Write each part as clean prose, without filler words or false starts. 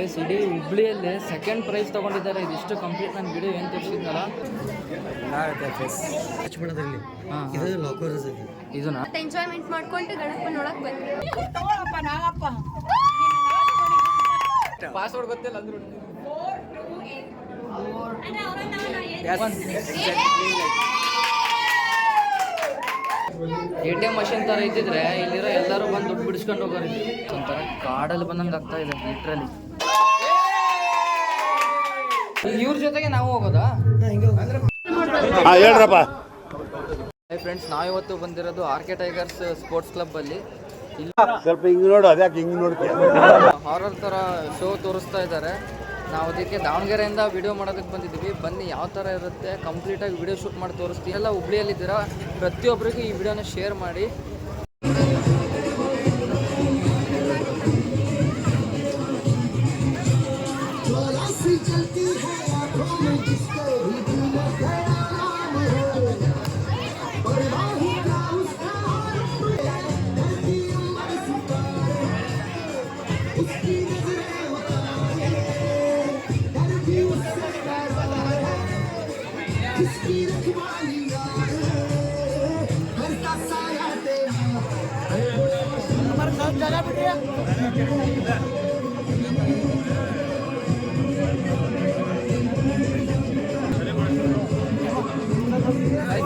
Guys ಇಡೀ ಹುಬ್ಳಿಯಲ್ಲಿ second prize ತೊಗೊಂಡಿದ್ದಾರೆ. ಇದಿಷ್ಟು complete ನನ್ನ ವಿಡಿಯೋ ಏನು ತೋರಿಸಿದ್ನಲ್ಲ ಇದು ಲಾಕರ್ಸ್ ಇದೆ. ಇದನ್ನ ಎಂಜಾಯ್ಮೆಂಟ್ ಮಾಡ್ಕೊಂಡು ಗಣಪನ ನೋಡಕ್ ಬಂದ್ವಿ. ಪಾಸ್ವರ್ಡ್ ಗೊತ್ತಿಲ್ಲ ಅಂದ್ರು ATM ಮಷಿನ್ ಥರ ಇದ್ದಿದ್ರೆ ಇಲ್ಲಿರೋ ಎಲ್ಲರೂ ಬಂದು ದುಡ್ಡು ಬಿಡಿಸ್ಕೊಂಡು ಹೋಗೋರು. ಒಂಥರ ಕಾಡಲ್ಲಿ ಬಂದಂಗೆ ಆಗ್ತಾ ಇದೆ ಲಿಟ್ರಲಿ. ಇವ್ರ ಜೊತೆಗೆ ನಾವು ಹೋಗೋದಾ? ಹೇಳ್ರಪ್ಪ ಫ್ರೆಂಡ್ಸ್, ನಾವಿವತ್ತು ಬಂದಿರೋದು RK ಟೈಗರ್ಸ್ ಸ್ಪೋರ್ಟ್ಸ್ ಕ್ಲಬ್ ಅಲ್ಲಿ. ಇಲ್ಲಿ ಸ್ವಲ್ಪ ಹಿಂಗ್ ನೋಡು, ಅದ್ಯಾಕೆ ಹಿಂಗ್ ನೋಡ್ತೀಯ? ಹಾರರ್ ಥರ ಶೋ ತೋರಿಸ್ತಾ ಇದ್ದಾರೆ. ನಾವು ಅದಕ್ಕೆ ದಾವಣಗೆರೆಯಿಂದ ವಿಡಿಯೋ ಮಾಡೋದಕ್ಕೆ ಬಂದಿದ್ದೀವಿ. ಬನ್ನಿ ಯಾವ ಥರ ಇರುತ್ತೆ ಕಂಪ್ಲೀಟಾಗಿ ವಿಡಿಯೋ ಶೂಟ್ ಮಾಡಿ ತೋರಿಸ್ತೀವಿ. ಎಲ್ಲ ಹುಬ್ಳಿಯಲ್ಲಿದ್ದೀರಾ, ಪ್ರತಿಯೊಬ್ಬರಿಗೂ ಈ ವಿಡಿಯೋನ ಶೇರ್ ಮಾಡಿ.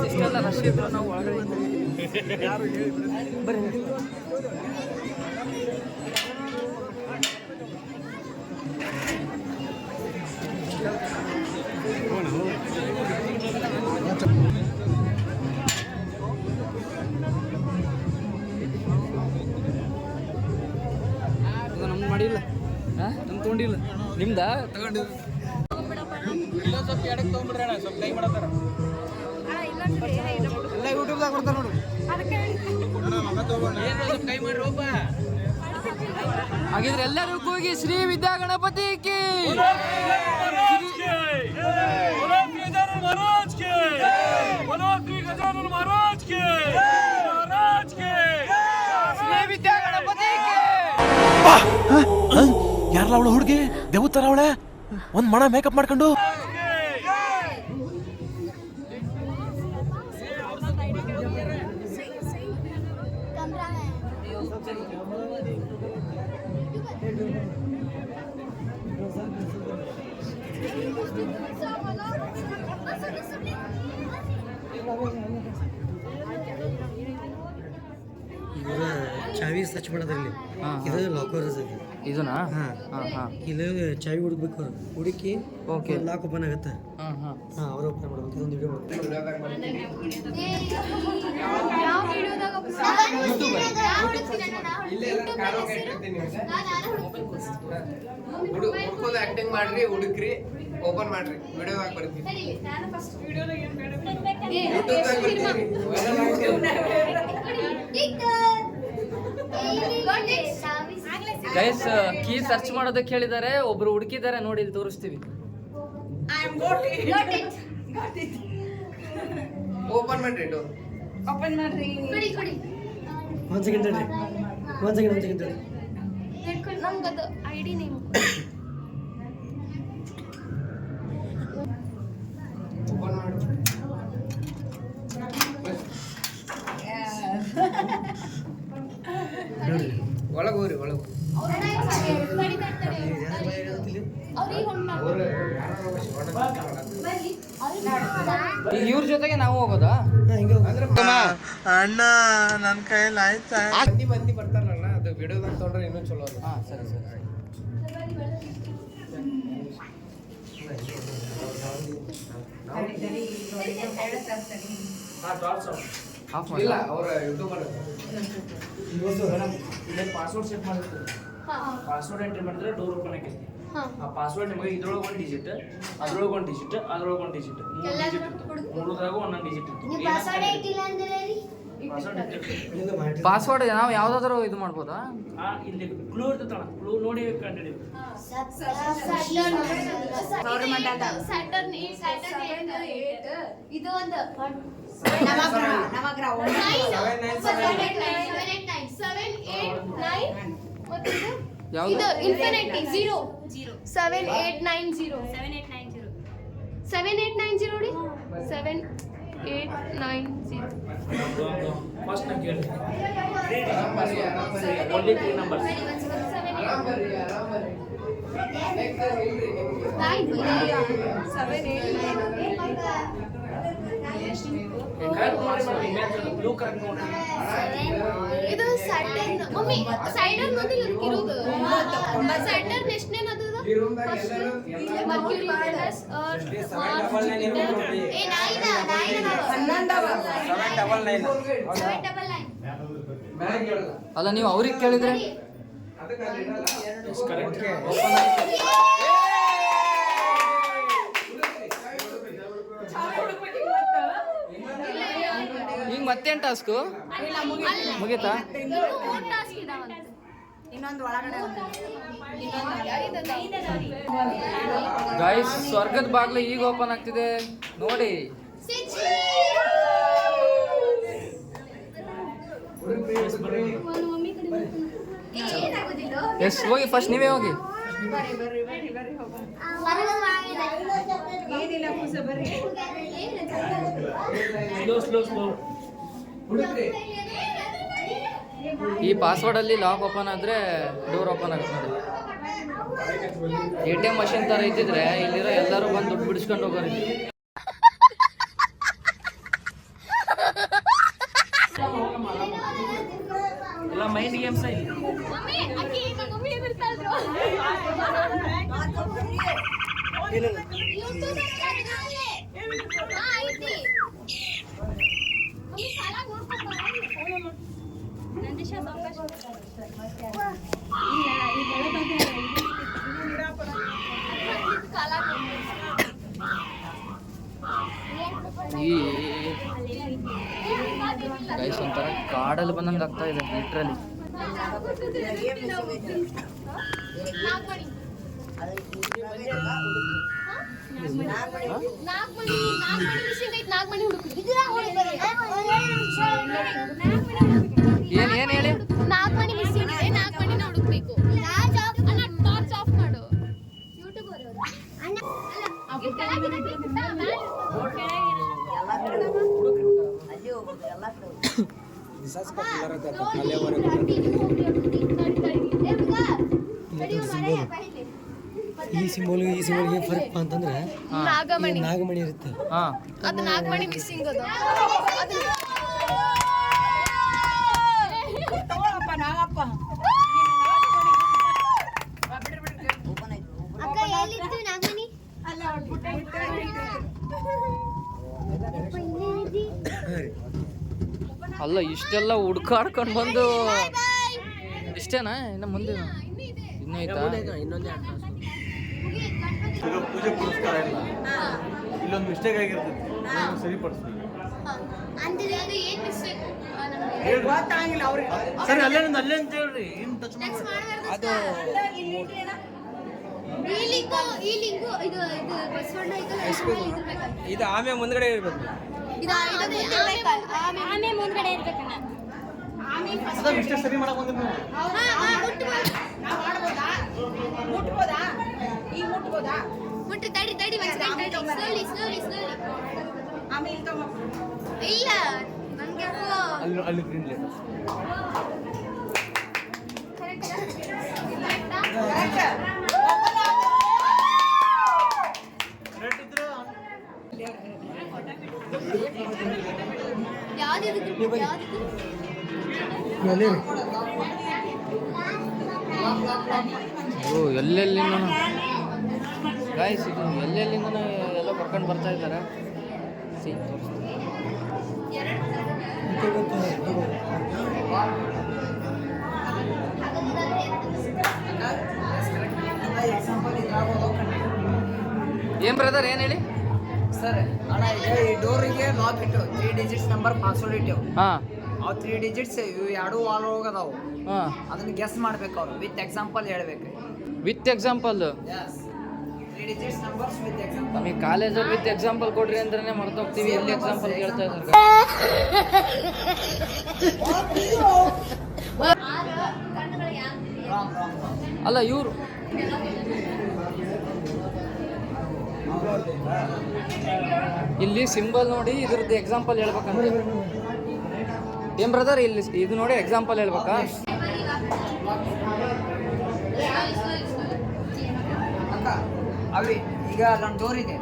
ಇಷ್ಟೆಲ್ಲ ರಶ್ ಇದ್ರು ನಾವು ಒಳಗಡೆ ಬರ್ರಿ. ನಮ್ದು ಮಾಡಿಲ್ಲ, ನಮ್ದು ತೊಗೊಂಡಿಲ್ಲ. ನಿಮ್ದ ತಗೊಂಡಿಲ್ಲ. ಇಲ್ಲ ಸ್ವಲ್ಪ ಎಡಕ್ಕೆ ತೊಗೊಂಡ್ಬಿಡ್ರಿ ಅಣ್ಣ, ಸ್ವಲ್ಪ ಕೈ ಮಾಡತ್ತಾರ. ಎಲ್ಲ ಯೂಟ್ಯೂಬ್ದಾಗ ಕೊಡ್ತಾರ ನೋಡು. ಕೈ ಮಾಡ್ರಿ ಒಬ್ಬ. ಹಾಗಿದ್ರೆ ಎಲ್ಲರೂ ಹೋಗಿ ಶ್ರೀ ವಿದ್ಯಾ ಗಣಪತಿ ಕಿ ಯಾರಲ್ಲ ಅವಳು ಹುಡುಗಿ ದೇವತರ ಅವಳೆ ಒಂದ್ ಮಣ ಮೇಕಪ್ ಮಾಡ್ಕೊಂಡು ಚಾವಿ ಸರ್ಚ್ ಮಾಡೋದ್ರಲ್ಲಿ ಇದು ಲಾಕರ್ಸ್ ಇದೆ. ಇದನ್ನ ಇಲ್ಲಿ ಚಾವಿ ಹುಡುಕ್ಬೇಕು, ಹುಡುಕಿ ಓಕೆ ಲಾಕ್ ಓಪನ್ ಆಗುತ್ತೆ. ಅವ್ರು ಓಪನ್ ಮಾಡ್ಬೇಕು. ಇದೊಂದು ವಿಡಿಯೋ ಹುಡುಕೋದು ಆಕ್ಟಿಂಗ್ ಮಾಡ್ರಿ, ಹುಡುಕ್ರಿ, ಓಪನ್ ಮಾಡ್ರಿ, ವಿಡಿಯೋ ಹಾಕಿ ಬರ್ತೀವಿ. ಗೈಸ್ ಕೀ ಸರ್ಚ್ ಮಾಡೋದಕ್ಕೆ ಹೇಳಿದ್ದಾರೆ. ಒಬ್ರು ಹುಡುಕಿದ್ದಾರೆ ನೋಡಿ, ಇಲ್ಲಿ ತೋರಿಸ್ತೀವಿ. ಓಪನ್ ಮಾಡ್ರಿ, ಡೋರ್ ಓಪನ್ ಮಾಡ್ರಿ. ಒಂದ್ ಸೆಕೆಂಡ್ ನಮ್ಗದು ಐಡಿ ನೇಮ್ ಓಪನ್ ಮಾಡಿ. ಒಳಗೆ ಹೋಗ್ರಿ, ಒಳಗೆ ಇವ್ರ ಜೊತೆಗೆ ನಾವು ಹೋಗೋದಾ? ಅಣ್ಣ ನನ್ ಕೈಯಲ್ಲಿ ಆಯ್ತಾ? ಮಂದಿ ಬರ್ತಾರಲ್ಲ, ಅದು ವಿಡಿಯೋದಾಗ ತೊಗೊಂಡ್ರೆ ಇನ್ನೂ ಚಲೋ ಅದು. ಸರಿ ಸರಿ. ಇಲ್ಲ, ಅವ್ರ ಯೂಟ್ಯೂಬರ್ ಪಾಸ್ವರ್ಡ್ ಸೆಟ್ ಮಾಡಿರ್ತೀವಿ. ಪಾಸ್ವರ್ಡ್ ಎಂಟ್ರಿ ಮಾಡಿದ್ರೆ ಡೋರ್ ಓಪನ್ ಆಗೈತಿ. ಆ ಪಾಸ್ವರ್ಡ್ ನಿಮಗೆ ಇದ್ರೊಳಗೆ 1 ಡಿಜಿಟ್, ಅದ್ರೊಳಗೆ 1 ಡಿಜಿಟ್, ಅದ್ರೊಳಗೆ 1 ಡಿಜಿಟ್, 3 ಡಿಜಿಟ್ ಇತ್ತು. 3ದ್ರಾಗ ಒಂದೊಂದು ಡಿಜಿಟ್ ಇತ್ತು. ಪಾಸ್ವರ್ಡ್ ನಾವು ಯಾವ್ದಾದ್ರು ಇದು ಮಾಡ್ಬೋದಾ? ಇಲ್ಲಿ ಕ್ಲೂ ಇರ್ತೈತಲ್ಲ, ಕ್ಲೂ ನೋಡಿ ಕಂಡುಹಿಡಿಬೇಕು. ಇದು ಒಂದು ಯಾವ್ದು ಇದು ಇನ್ಫಿನಿಟಿ 0 7890 7890 ನೋಡಿ 7890 ಇದು ಸ್ಯಾಟರ್ನ್ ಮಮ್ಮಿ ಸೈಡರ್ ನೋಡಿ ಇರೋದು ಸ್ಯಾಟರ್ನ್ ಎಷ್ಟನೇನದು Mercury Venus Earth Mars Jupiter ಏ 9 ಅಲ್ಲ ನೀವು ಅವ್ರಿಗೆ ಕೇಳಿದ್ರೆ ಈಗ ಮತ್ತೇನು ಟಾಸ್ಕು ಮುಗೀತಾ ಗೈಸ್ ಸ್ವರ್ಗದ ಬಾಗ್ಲು ಈಗ ಓಪನ್ ಆಗ್ತಿದೆ ನೋಡಿ. ಎಸ್ ಹೋಗಿ ಫಸ್ಟ್ ನೀವೇ ಹೋಗಿ. ಈ ಪಾಸ್ವರ್ಡ್ ಅಲ್ಲಿ ಲಾಕ್ ಓಪನ್ ಆದ್ರೆ ಡೋರ್ ಓಪನ್ ಆಗುತ್ತೆ ನೋಡಿ. ATM ಮಷಿನ್ ತರ ಇದ್ದಿದ್ರೆ ಇಲ್ಲಿರೋ ಎಲ್ಲರೂ ಬಂದು ದುಡ್ಡು ಬಿಡಿಸ್ಕೊಂಡು ಹೋಗೋರು. ಎಲ್ಲ ಮೈಂಡ್ ಗೇಮ್ಸ್ ಗೈಸ್ ಒಂಥರ ಕಾಡಲ್ಲಿ ಬಂದಂಗೆ ಆಗ್ತಾ ಇದೆ ಲಿಟ್ರಲಿ. ಏನ್ ಹೇಳಿ 4 ಮಣಿ ಮಿಸ್ಸಿಂಗ್ ಇದೆ. 4 ಮಣಿನ ಹುಡುಕ್ಬೇಕು. ಟಾರ್ಚ್ ಆಫ್ ಮಾಡು. ಯೂಟ್ಯೂಬರ್ ಈ ಸಿಂಬಲ್ಗೆ ಫರ್ಕ್ ಅಂತಂದ್ರೆ ನಾಗಮಣಿ ಇರುತ್ತೆ. ಅದು 4 ಮಣಿ ಮಿಸ್ಸಿಂಗ್ ಅದು. ಅಕ್ಕ ಎಲ್ಲಿತ್ತು ನಾಗಮಣಿ? ಅಲ್ಲ ಇಷ್ಟೆಲ್ಲ ಹುಡ್ಕಾಡ್ಕೊಂಡು ಬಂದು ಇಷ್ಟೇನಾ? ಇನ್ನು ಮುಂದೆ ಇನ್ನೂ ಐತಾ? ಪೂಜೆ ಪುರಸ್ಕಾರ ಇಲ್ಲ, ಇಲ್ಲೊಂದು ಮಿಸ್ಟೇಕ್ ಆಗಿರ್ತದೆ, ಸರಿಪಡಿಸ್ತೀವಿ. ಸರಿ ಅಲ್ಲೇ ಅಂತ ಹೇಳ್ರಿ. ಅದು ಇದು ಆಮೇಲೆ ಮುಂದ್ಗಡೆ ಇರ್ಬೇಕು. ಆಮೆ ಮುಂದ್ಗಡೆ ಇರ್ಬೇಕಣ್ಣ. ಅದ ಮಿಸ್ಟೇಕ್ ಸರಿ ಮಾಡಕ್ ಬಂದ್ರೆ ಮುಟ್ಟಿ ತಡಿ ಇಲ್ಲ ನನಗೆ ಅಲ್ಲಿ ಗ್ರೀನ್ ಲೈಟ್ ಎಲ್ಲೆಲ್ಲಿಂದ ಗಾಯ್ಸ್ ಇದು ಎಲ್ಲೆಲ್ಲಿಂದ ಎಲ್ಲ ಕರ್ಕೊಂಡು ಬರ್ತಾ ಇದ್ದಾರೆ. ಏನ್ ಬ್ರದರ್ ಏನ್ ಹೇಳಿ ಸರ್? ಅಣ್ಣ ಈಗ ಈ ಡೋರಿಗೆ ಲಾಕ್ ಇಟ್ಟು 3 ಡಿಜಿಟ್ಸ್ ನಂಬರ್ ಪಾಸ್ವರ್ಡ್ ಇಟ್ಟೆವು. ಅವು 3 ಡಿಜಿಟ್ಸ್ ಇವು ಎರಡು ವಾಲ್ ಹೋಗದಾವು. ಅದನ್ನ ಗೆಸ್ ಮಾಡ್ಬೇಕು ಅವ್ರು. ವಿತ್ ಎಕ್ಸಾಂಪಲ್ ಹೇಳ್ಬೇಕು. With example 3 digits numbers with example. ನಮಗೆ ಕಾಲೇಜಲ್ಲಿ ವಿತ್ ಎಕ್ಸಾಂಪಲ್ ಕೊಡ್ರಿ ಅಂದ್ರೆ ಮರ್ತೋಗ್ತೀವಿ. ಎಲ್ಲಿ ಎಕ್ಸಾಂಪಲ್ ಕೇಳ್ತಾ ಇದ್ದಾರೆ. ಅಲ್ಲ ಇವರು ಇಲ್ಲಿ ಸಿಂಬಲ್ ನೋಡಿ ಇದ್ರದ್ದು ಎಕ್ಸಾಂಪಲ್ ಹೇಳ್ಬೇಕಂದ್ರೆ ಏನ್ ಬ್ರದರ್ ಇಲ್ಲಿ ಇದು ನೋಡಿ ಎಕ್ಸಾಂಪಲ್ ಹೇಳ್ಬೇಕಾ? ಅಕ್ಕ ಅವಿ ಈಗ ಅಲ್ಲೊಂದು ಡೋರ್ ಇದೆ,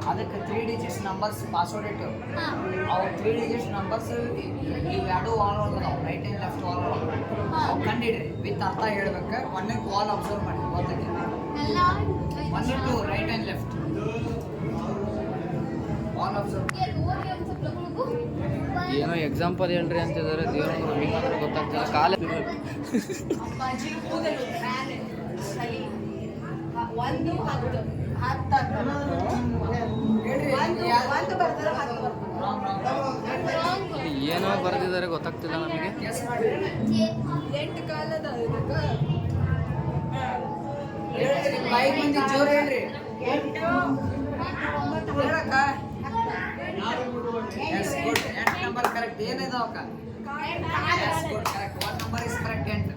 ಅದಕ್ಕೆ 3 ಡಿಜಿಟ್ಸ್ ನಂಬರ್ಸ್ ಪಾಸ್ವರ್ಡ್ ಇಟ್ಟು ಅವು 3 ಡಿಜಿಟ್ಸ್ ನಂಬರ್ಸ್ ಇವೆರಡು ವಾಲ್ ಅದಾವ, ರೈಟ್ ಆ್ಯಂಡ್ ಲೆಫ್ಟ್ ವಾಲ್ ಅವು ಕಂಡಿಡ್ರಿ ವಿತ್ ಅರ್ಥ ಹೇಳ್ಬೇಕು. ಒಂದೇ ವಾಲ್ ಅಬ್ಸರ್ವ್ ಮಾಡಿ ಗೊತ್ತೈತಿ, 1 2 right and left wall observe. ಏನೋ ಎಕ್ಸಾಂಪಲ್ ಹೇಳ್ರಿ ಅಂತಿದ್ದಾರೆ, ದೇವ್ರ ನಮಗೆ ಮಾತ್ರ ಗೊತ್ತಾಗ್ತಿಲ್ಲ. ಕಾಲೇ ಏನೋ ಬರೆದಿದ್ದಾರೆ ಗೊತ್ತಾಗ್ತಿಲ್ಲ ನಮಗೆ. ಜೋರ್ ಹೇಳ್ರಿ. ಹೇಳಕ್ಕ. Yes, good. 8 number correct. ಏನಿದಾವ ಅಕ್ಕ? Yes, good, correct. 1 number is correct. 8.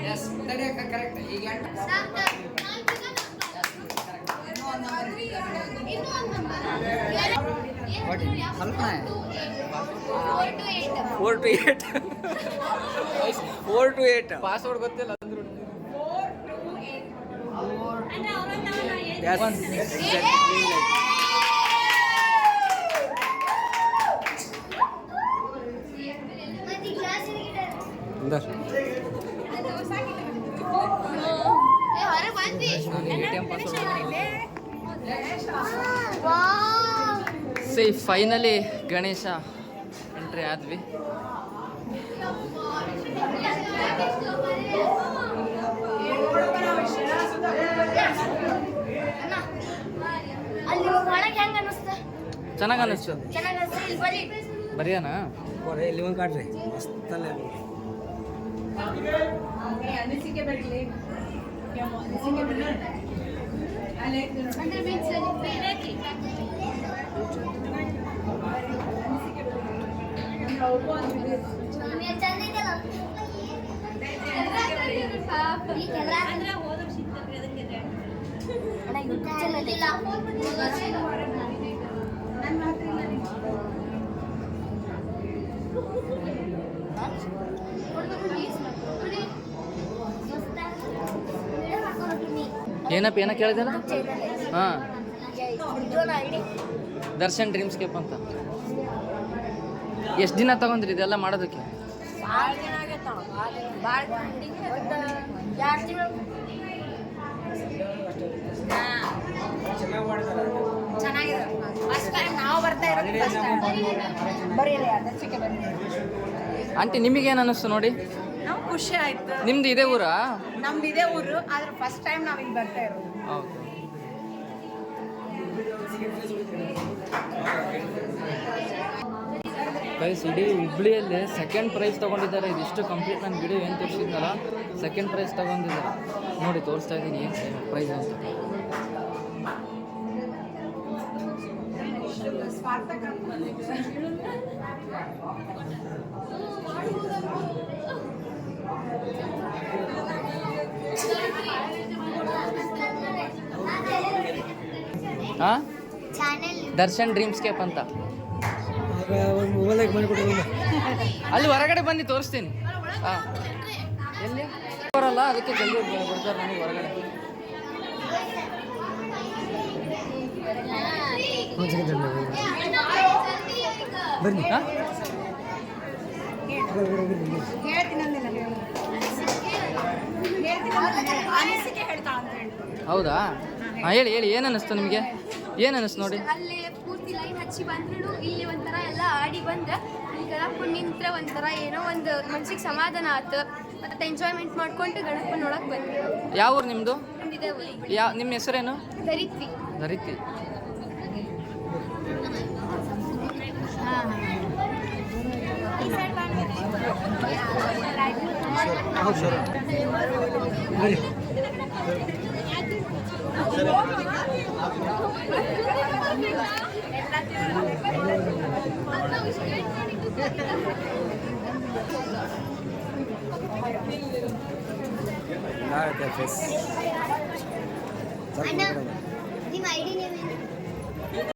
Yes, ತಡಿ ಅಕ್ಕ, ಕರೆಕ್ಟ್. ಈಗ 8. ಸ್ವಲ್ಪ 4 to 8 4 to 8 ಪಾಸ್ವರ್ಡ್ ಗೊತ್ತಿಲ್ಲ ಅಂದ್ರು. ಫೈನಲಿ ಗಣೇಶ ಎಂಟ್ರಿ ಆದ್ವಿ. ಚೆನ್ನಾಗಿ ಅನ್ನಿಸ್ತು. ಬರಿಯಾನ ಇಲ್ಲಿ ಒಂದು ಕಾಡ್ರಿ ಮಸ್ತಲ್ಲ. ಏನಪ್ಪ ಏನ ಕೇಳಿದಲ್ಲ? ಹಾಂ, ದರ್ಶನ್ ಡ್ರೀಮ್ಸ್ ಕೇಪ್ ಅಂತ. ಎಷ್ಟು ದಿನ ತಗೊಂಡ್ರಿ ಇದೆಲ್ಲ ಮಾಡೋದಕ್ಕೆ? ಆಂಟಿ ನಿಮಗೇನು ಅನ್ನಿಸ್ತು ನೋಡಿ? ನಾವು ಖುಷಿ ಆಯ್ತು. ನಿಮ್ದು ಇದೇ ಊರಾ? ನಮ್ದು ಇದೇ ಊರು, ಆದ್ರೆ ಫಸ್ಟ್ ಟೈಮ್ ನಾವು ಇಲ್ಲಿ ಬರ್ತಾ ಇರೋದು. ಹೌದು. ಗೈಸ್, ಇಡೀ ಹುಬ್ಳಿಯಲ್ಲಿ ಸೆಕೆಂಡ್ ಪ್ರೈಸ್ ತೊಗೊಂಡಿದ್ದಾರೆ. ಇದಿಷ್ಟು ಕಂಪ್ಲೀಟ್ ನನ್ನ ವಿಡಿಯೋ ಏನು ತೋರಿಸಿದ್ನಲ್ಲ, ಸೆಕೆಂಡ್ ಪ್ರೈಸ್ ತೊಗೊಂಡಿದ್ದಾರೆ. ನೋಡಿ ತೋರಿಸ್ತಾ ಇದ್ದೀನಿ ಏನು ಪ್ರೈಸ್ ಅಂತ. ಹಾಂ, ದರ್ಶನ್ ಡ್ರೀಮ್ಸ್ ಕೇಪ್ ಅಂತ. ಮೊಬೈಲಾಗ ಮಾಡಿಕೊಡ್ತೀನಿ. ಅಲ್ಲಿ ಹೊರಗಡೆ ಬನ್ನಿ ತೋರಿಸ್ತೀನಿ. ಹಾಂ, ಎಲ್ಲಿ ಬರಲ್ಲ, ಅದಕ್ಕೆ ಜಲ್ದಿ ಬರ್ತಾರೆ ನನಗೆ ಹೊರಗಡೆ. ಬನ್ನಿ. ಹಾಂ, ಹೌದಾ? ಹಾಂ, ಹೇಳಿ ಹೇಳಿ, ಏನು ಅನ್ನಿಸ್ತು ನಿಮಗೆ? ಏನು ಅನ್ನಿಸ್ತು ನೋಡಿ? ಅಲ್ಲಿ ಪೂರ್ತಿ ಲೈನ್ ಹಚ್ಚಿ ಬಂದ್ರು, ಇಲ್ಲಿ ಒಂಥರ ಎಲ್ಲ ಆಡಿ ಬಂದ್ರೆ ಈ ಗಣಪನ್ ನಿಂತ್ರೆ ಒಂಥರ ಏನೋ ಒಂದು ಮನ್ಸಿಗೆ ಸಮಾಧಾನ ಆಯ್ತು. ಮತ್ತೆ ಎಂಜಾಯ್ಮೆಂಟ್ ಮಾಡ್ಕೊಂಡು ಗಣಪನ್ ನೋಡಕ್ ಬಂದ್ವಿ. ಯಾವ ಊರು ನಿಮ್ಮದು? ನಮ್ದಿದೆ ನಿಮ್ಮ ಹೆಸರೇನು? ಧರಿತ್ವಿ. ಧರಿತ್ರಿ. ಹೌದು ಸರ್. ಬನ್ನಿ. ಫೇಸ್ ಅಣ್ಣ ನಿಮ್ಮ ಐಡಿ ನೇಮ್ ಏನು?